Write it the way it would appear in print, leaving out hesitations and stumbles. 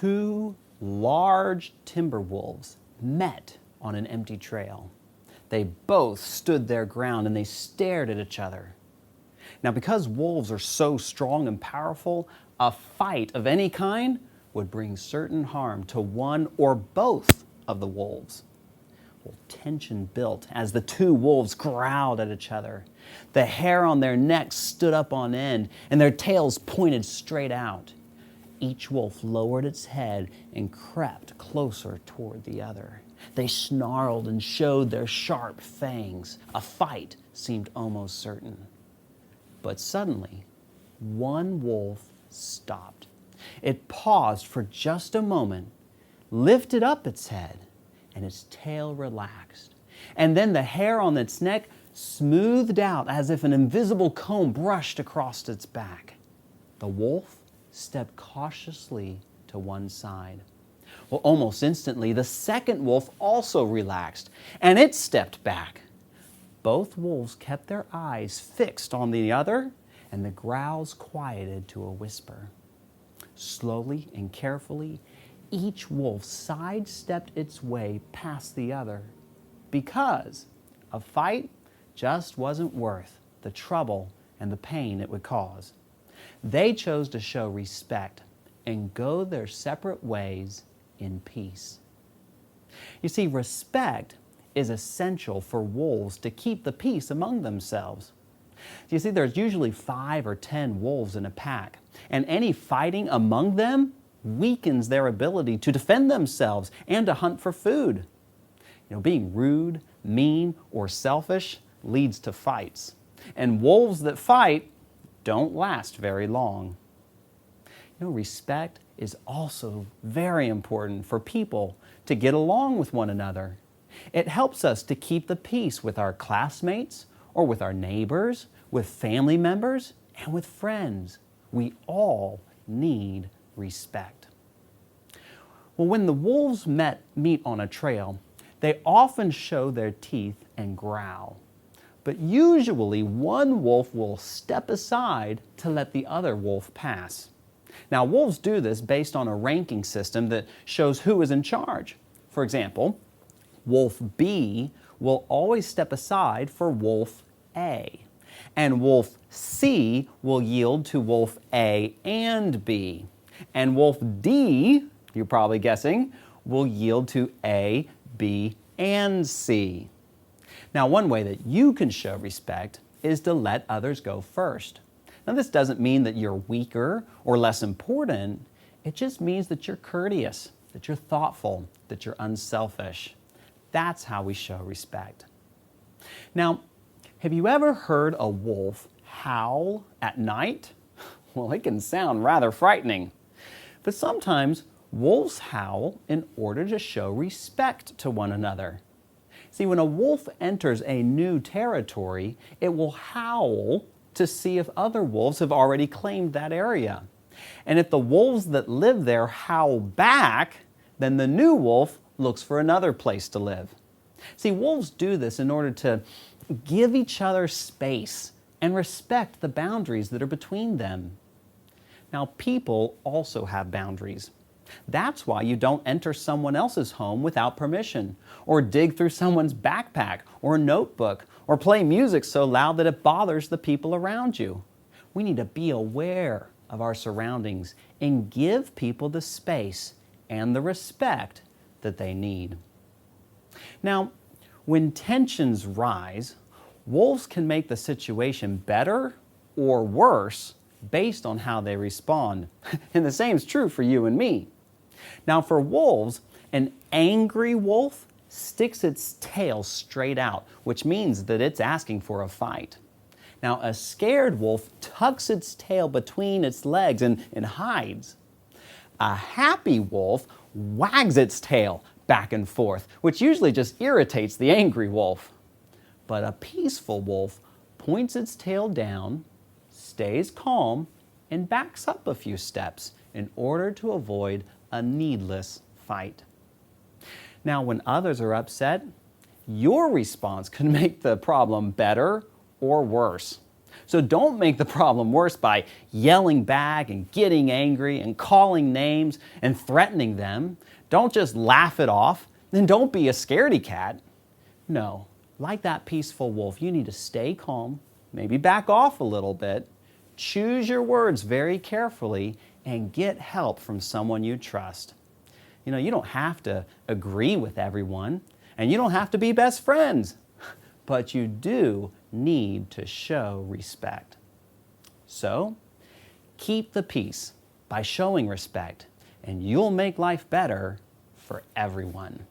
Two large timber wolves met on an empty trail. They both stood their ground and they stared at each other. Now, because wolves are so strong and powerful, a fight of any kind would bring certain harm to one or both of the wolves. Well, tension built as the two wolves growled at each other. The hair on their necks stood up on end and their tails pointed straight out. Each wolf lowered its head and crept closer toward the other. They snarled and showed their sharp fangs. A fight seemed almost certain. But suddenly, one wolf stopped. It paused for just a moment, lifted up its head, and its tail relaxed. And then the hair on its neck smoothed out as if an invisible comb brushed across its back. The wolf stepped cautiously to one side. Well, almost instantly, the second wolf also relaxed, and it stepped back. Both wolves kept their eyes fixed on the other, and the growls quieted to a whisper. Slowly and carefully, each wolf sidestepped its way past the other, because a fight just wasn't worth the trouble and the pain it would cause. They chose to show respect and go their separate ways in peace. You see, respect is essential for wolves to keep the peace among themselves. You see, there's usually 5 or 10 wolves in a pack, and any fighting among them weakens their ability to defend themselves and to hunt for food. Being rude, mean, or selfish leads to fights, and wolves that fight don't last very long. Respect is also very important for people to get along with one another. It helps us to keep the peace with our classmates or with our neighbors, with family members, and with friends. We all need respect. Well, when the wolves meet on a trail, they often show their teeth and growl. But usually one wolf will step aside to let the other wolf pass. Now, wolves do this based on a ranking system that shows who is in charge. For example, Wolf B will always step aside for Wolf A, and Wolf C will yield to Wolf A and B, and Wolf D, you're probably guessing, will yield to A, B, and C. Now, one way that you can show respect is to let others go first. Now, this doesn't mean that you're weaker or less important. It just means that you're courteous, that you're thoughtful, that you're unselfish. That's how we show respect. Now, have you ever heard a wolf howl at night? Well, it can sound rather frightening. But sometimes wolves howl in order to show respect to one another. See, when a wolf enters a new territory, it will howl to see if other wolves have already claimed that area. And if the wolves that live there howl back, then the new wolf looks for another place to live. See, wolves do this in order to give each other space and respect the boundaries that are between them. Now, people also have boundaries. That's why you don't enter someone else's home without permission, or dig through someone's backpack or notebook, or play music so loud that it bothers the people around you. We need to be aware of our surroundings and give people the space and the respect that they need. Now, when tensions rise, wolves can make the situation better or worse based on how they respond. And the same is true for you and me. Now, for wolves, an angry wolf sticks its tail straight out, which means that it's asking for a fight. Now, a scared wolf tucks its tail between its legs and hides. A happy wolf wags its tail back and forth, which usually just irritates the angry wolf. But a peaceful wolf points its tail down, stays calm, and backs up a few steps in order to avoid a needless fight. Now, when others are upset, your response can make the problem better or worse. So don't make the problem worse by yelling back and getting angry and calling names and threatening them. Don't just laugh it off, and don't be a scaredy cat. No, like that peaceful wolf, you need to stay calm, maybe back off a little bit, choose your words very carefully, and get help from someone you trust. You know, you don't have to agree with everyone, and you don't have to be best friends, but you do need to show respect. So, keep the peace by showing respect, and you'll make life better for everyone.